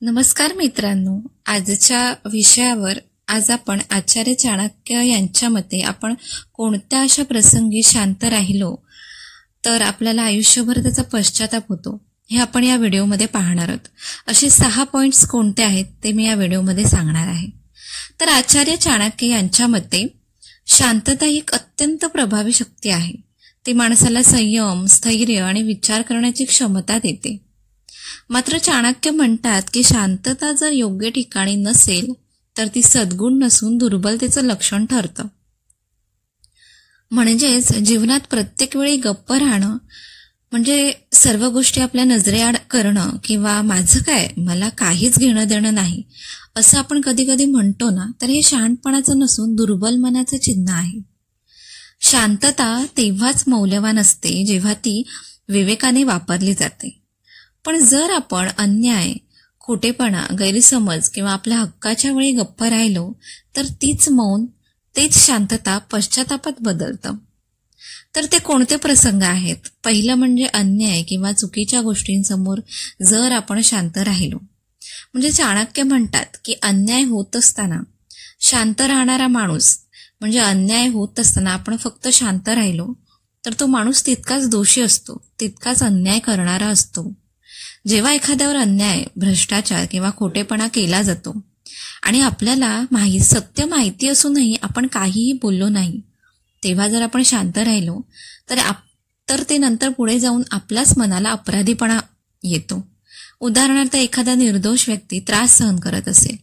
नमस्कार मित्रांनो, आजच्या विषयावर आज आपण आचार्य चाणक्य यांच्या मते आपण कोणत्या अशा प्रसंगी शांत राहिलो तर आपल्याला आयुष्यभर त्याचा पश्चाताप होतो हे आपण या व्हिडिओमध्ये पाहणार आहोत. असे 6 पॉइंट्स कोणते आहेत ते मी या व्हिडिओमध्ये सांगणार आहे. तर आचार्य चाणक्य यांच्या मते शांतता ही एक अत्यंत प्रभावी शक्ती आहे. ती माणसाला संयम, स्थैर्य आणि विचार करण्याची क्षमता देते. मात्र चाणक्य म्हणतात की शांतता जर योग्य ठिकाणी नसेल तर ती सद्गुण नसून दुर्बलतेचं लक्षण ठरतं. म्हणजेच जीवनात प्रत्येक वेळी गप्प राहणं म्हणजे सर्व गोष्टी आपल्या नजरेआड करणं किंवा माझं काय, मला काहीच घेणं देणं नाही असं आपण कधी कधी म्हणतो ना, तर हे शहाणपणाचं नसून दुर्बल मनाचं चिन्ह आहे. शांतता तेव्हाच मौल्यवान असते जेव्हा ती विवेकाने वापरली जाते. पण जर आपण अन्याय, खोटेपणा, गैरसमज किंवा आपल्या हक्काच्या वेळी गप्प राहिलो तर तीच मौन, तेच शांतता पश्चातापात बदलतं. तर ते कोणते प्रसंग आहेत? पहिलं म्हणजे अन्याय किंवा चुकीच्या गोष्टींसमोर जर आपण शांत राहिलो. म्हणजे चाणक्य म्हणतात की अन्याय होत असताना शांत राहणारा माणूस, म्हणजे अन्याय होत असताना आपण फक्त शांत राहिलो तर तो माणूस तितकाच दोषी असतो, तितकाच अन्याय करणारा असतो. जेव्हा एखाद्यावर अन्याय, भ्रष्टाचार किंवा खोटेपणा केला जातो आणि आपल्याला सत्य माहिती असूनही आपण काहीही बोललो नाही, तेव्हा जर आपण शांत राहिलो तर ते नंतर पुढे जाऊन आपल्याच मनाला अपराधीपणा येतो. उदाहरणार्थ, एखादा निर्दोष व्यक्ती त्रास सहन करत असेल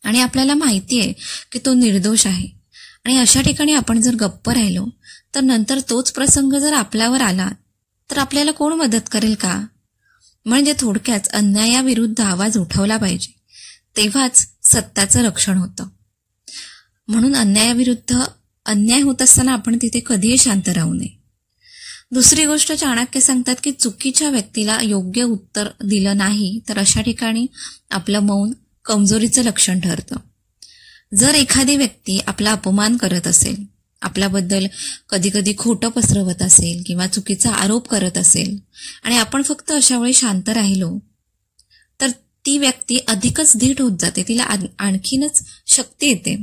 आणि आपल्याला माहिती आहे की तो निर्दोष आहे आणि अशा ठिकाणी आपण जर गप्प राहिलो तर नंतर तोच प्रसंग जर आपल्यावर आला तर आपल्याला कोण मदत करेल का? म्हणजे थोडक्यात अन्यायाविरुद्ध आवाज उठवला पाहिजे, तेव्हाच सत्याचं रक्षण होतं. म्हणून अन्याय होत असताना आपण तिथे कधीही शांत राहू नये. दुसरी गोष्ट, चाणक्य सांगतात की चुकीच्या व्यक्तीला योग्य उत्तर दिलं नाही तर अशा ठिकाणी आपलं मौन कमजोरीचं लक्षण ठरतं. जर एखादी व्यक्ती आपला अपमान करत असेल, आपल्याबद्दल कधी कधी खोटं पसरवत असेल किंवा चुकीचा आरोप करत असेल आणि आपण फक्त अशा वेळी शांत राहिलो तर ती व्यक्ती अधिकच धीट होत जाते, तिला आणखीनच शक्ती येते.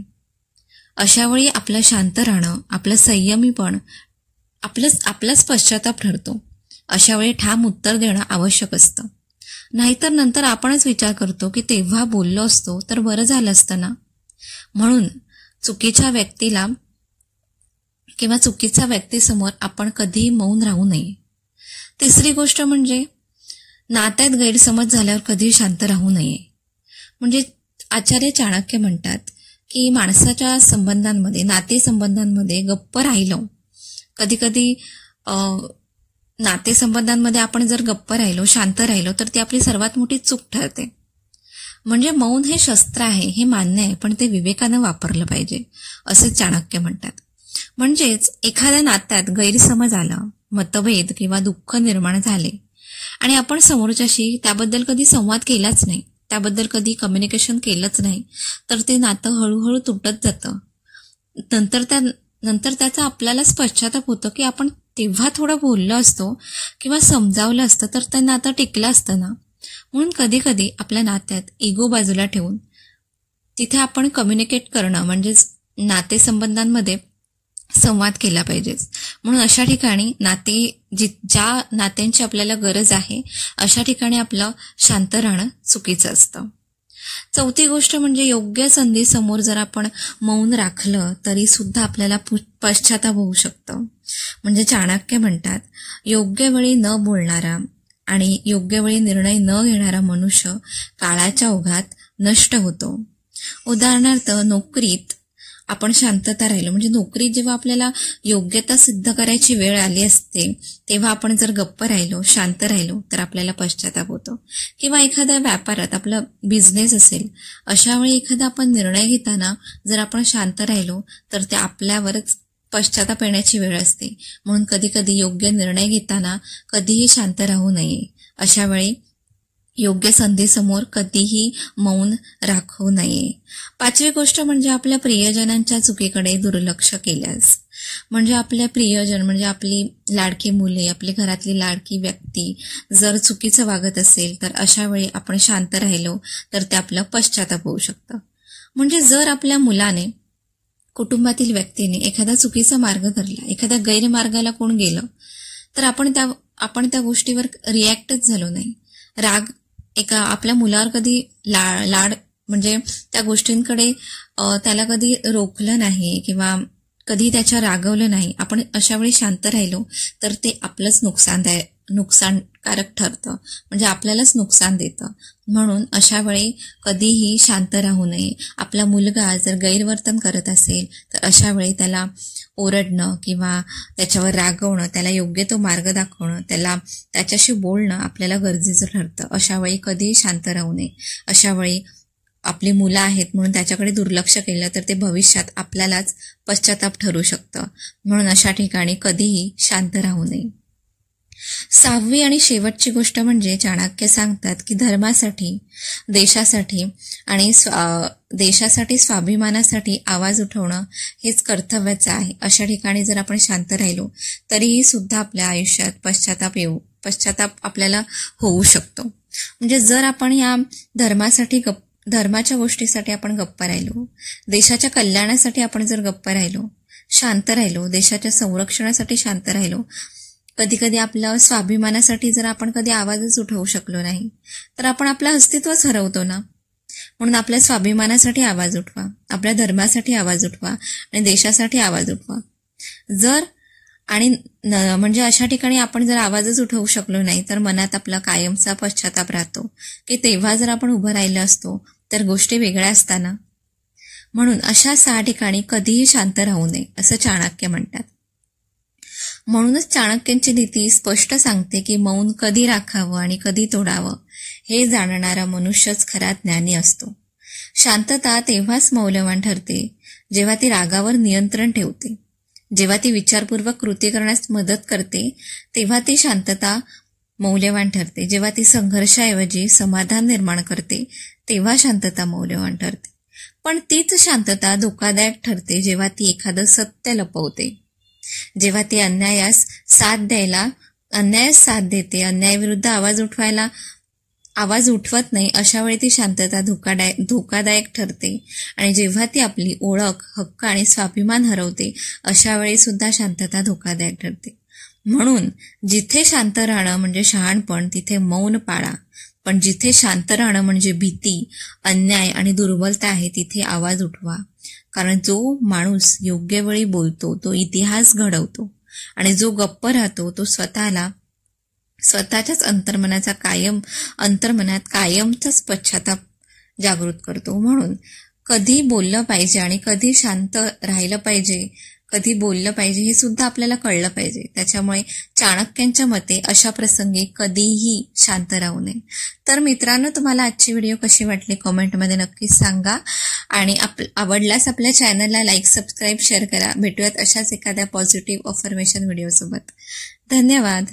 अशा वेळी आपलं शांत राहणं, आपलं संयमीपण आपलाच पश्चाताप ठरतो. अशा वेळी ठाम उत्तर देणं आवश्यक असतं. नाहीतर नंतर आपणच विचार करतो की तेव्हा बोललो असतो तर बरं झालं असतं ना. म्हणून चुकीच्या व्यक्तीसमोर आपण कधीही मौन राहू नये. तिसरी गोष्ट म्हणजे नात्यात गैरसमज झाल्यावर कधीही शांत राहू नये. म्हणजे आचार्य चाणक्य म्हणतात की माणसाच्या संबंधांमध्ये, नातेसंबंधांमध्ये गप्प राहिलो, कधी कधी नातेसंबंधांमध्ये आपण जर गप्प राहिलो, शांत राहिलो तर ती आपली सर्वात मोठी चूक ठरते. म्हणजे मौन हे शस्त्र आहे हे मान्य आहे, पण ते विवेकानं वापरलं पाहिजे असे चाणक्य म्हणतात. म्हणजेच एखाद्या नात्यात गैरसमज आला, मतभेद किंवा दुःख निर्माण झाले आणि आपण समोरच्याशी त्याबद्दल कधी संवाद केलाच नाही, त्याबद्दल कधी कम्युनिकेशन केलंच नाही, तर ते नातं हळूहळू तुटत जातं. नंतर त्याचा आपल्यालाच पश्चाताप होतो की आपण तेव्हा थोडं बोललो असतो किंवा समजावलं असतं तर ते नातं टिकलं असतं ना. म्हणून कधी कधी आपल्या नात्यात इगो बाजूला ठेवून तिथे आपण कम्युनिकेट करणं, म्हणजेच नातेसंबंधांमध्ये संवाद केला पाहिजेच. म्हणून अशा ठिकाणी ज्या नात्यांची आपल्याला गरज आहे अशा ठिकाणी आपलं शांत राहणं चुकीचं असतं. चौथी गोष्ट म्हणजे योग्य संधीसमोर जर आपण मौन राखलं तरी सुद्धा आपल्याला पश्चाताप होऊ शकतं. म्हणजे चाणक्य म्हणतात, योग्य वेळी न बोलणारा आणि योग्य वेळी निर्णय न घेणारा मनुष्य काळाच्या ओघात नष्ट होतो. उदाहरणार्थ, नोकरीत आपण शांतता राहिलो, म्हणजे नोकरीत जेव्हा आपल्याला योग्यता सिद्ध करायची वेळ आली असते तेव्हा आपण जर गप्प राहिलो, शांत राहिलो तर आपल्याला पश्चाताप होतो. किंवा एखाद्या व्यापारात, आपला बिझनेस असेल, अशा वेळी एखादा आपण निर्णय घेताना जर आपण शांत राहिलो तर ते आपल्यावरच पश्चाताप येण्याची वेळ असते. म्हणून कधी कधी योग्य निर्णय घेताना कधीही शांत राहू नये. अशा वेळी योग्य संधीसमोर कधीही मौन राखू नये. पाचवी गोष्ट म्हणजे आपल्या प्रियजनांच्या चुकीकडे दुर्लक्ष केल्यास, म्हणजे आपल्या प्रियजन म्हणजे आपली लाडकी मुले, आपली घरातली लाडकी व्यक्ती जर चुकीचं वागत असेल तर अशा वेळी आपण शांत राहिलो तर ते आपलं पश्चाताप होऊ शकतं. म्हणजे जर आपल्या मुलाने, कुटुंबातील व्यक्तीने एखादा चुकीचा मार्ग धरला, एखाद्या गैरमार्गाला कोण गेलं, तर आपण त्या गोष्टीवर रिॲक्टच झालो नाही. राग आपल्या मुलावर कधी लाड म्हणजे त्या गोष्टींकडे त्याला कधी रोखलं नाही किंवा कधी त्याच्या रागवलं नाही. आपण अशा वेळी शांत राहिलो तर ते आपलंच नुकसानकारक ठरतं, म्हणजे आपल्यालाच नुकसान देतं. म्हणून अशा वेळी कधीही शांत राहू नये. आपला मुलगा जर गैरवर्तन करत असेल तर अशा वेळी त्याला ओरडणं किंवा त्याच्यावर रागवणं, त्याला योग्य तो मार्ग दाखवणं, त्याच्याशी बोलणं आपल्याला गरजेचं ठरतं. अशा वेळी कधीही शांत राहू नये. अशा वेळी आपली मुलं आहेत म्हणून त्याच्याकडे दुर्लक्ष केलं तर ते भविष्यात आपल्यालाच पश्चाताप ठरू शकतं. म्हणून अशा ठिकाणी कधीही शांत राहू नये. 6वी आणि शेवटची गोष्ट म्हणजे चाणक्य सांगतात की धर्मासाठी, देशासाठी आणि स्वाभिमानासाठी आवाज उठवणं हेच कर्तव्याचं आहे. अशा ठिकाणी जर आपण शांत राहिलो तरीही सुद्धा आपल्या आयुष्यात पश्चाताप आपल्याला होऊ शकतो. म्हणजे जर आपण या धर्माच्या गोष्टीसाठी आपण गप्प राहिलो, देशाच्या कल्याणासाठी आपण जर गप्प राहिलो, शांत राहिलो, देशाच्या संरक्षणासाठी शांत राहिलो, कधी कधी आपल्या स्वाभिमानासाठी जर आपण कधी आवाजच उठवू शकलो नाही तर आपण आपलं अस्तित्वच हरवतो ना. म्हणून आपल्या स्वाभिमानासाठी आवाज उठवा, आपल्या धर्मासाठी आवाज उठवा आणि देशासाठी आवाज उठवा. म्हणजे अशा ठिकाणी आपण जर आवाजच उठवू शकलो नाही तर मनात आपला कायमचा पश्चाताप राहतो की तेव्हा जर आपण उभं राहिलो असतो तर गोष्टी वेगळ्या असताना. म्हणून अशा 6 ठिकाणी कधीही शांत राहू नये असं चाणक्य म्हणतात. म्हणूनच चाणक्यांची नीती स्पष्ट सांगते की मौन कधी राखावं आणि कधी तोडावं हे जाणणारा मनुष्यच खरा ज्ञानी असतो. शांतता तेव्हाच मौल्यवान ठरते जेव्हा ती रागावर नियंत्रण ठेवते, जेव्हा ती विचारपूर्वक कृती करण्यास मदत करते तेव्हा ती शांतता मौल्यवान ठरते. जेव्हा ती संघर्षाऐवजी समाधान निर्माण करते तेव्हा शांतता मौल्यवान ठरते. पण तीच शांतता धोकादायक ठरते जेव्हा ती एखादं सत्य लपवते, जेव्हा ती अन्यायास साथ देते, अन्यायाविरुद्ध आवाज उठवत नाही. अशा वेळी ती शांतता धोकादायक ठरते. आणि जेव्हा ती आपली ओळख, हक्क आणि स्वाभिमान हरवते अशा वेळी सुद्धा शांतता धोकादायक ठरते. म्हणून जिथे शांत राहणं म्हणजे शहाणपण तिथे मौन पाळा, पण जिथे शांत राहणं म्हणजे भीती, अन्याय आणि दुर्बलता आहे तिथे आवाज उठवा. कारण जो माणूस योग्य वेळी बोलतो तो इतिहास घडवतो आणि जो गप्प राहतो तो स्वतःच्याच अंतर्मनात कायमचाच पश्चाताप जागृत करतो. म्हणून कधी बोललं पाहिजे आणि कधी शांत राहिलं पाहिजे, कधी बोललं पाहिजे हे सुद्धा आपल्याला कळलं पाहिजे. त्याच्यामुळे चाणक्यांच्या मते अशा प्रसंगी कधीही शांत राहू नये. तर मित्रांनो, तुम्हाला आजची व्हिडिओ कशी वाटली कमेंटमध्ये नक्कीच सांगा आणि आवडल्यास आपल्या चॅनलला लाईक, सबस्क्राईब, शेअर करा. भेटूयात अशाच एखाद्या पॉझिटिव्ह अफर्मेशन व्हिडिओसोबत. धन्यवाद.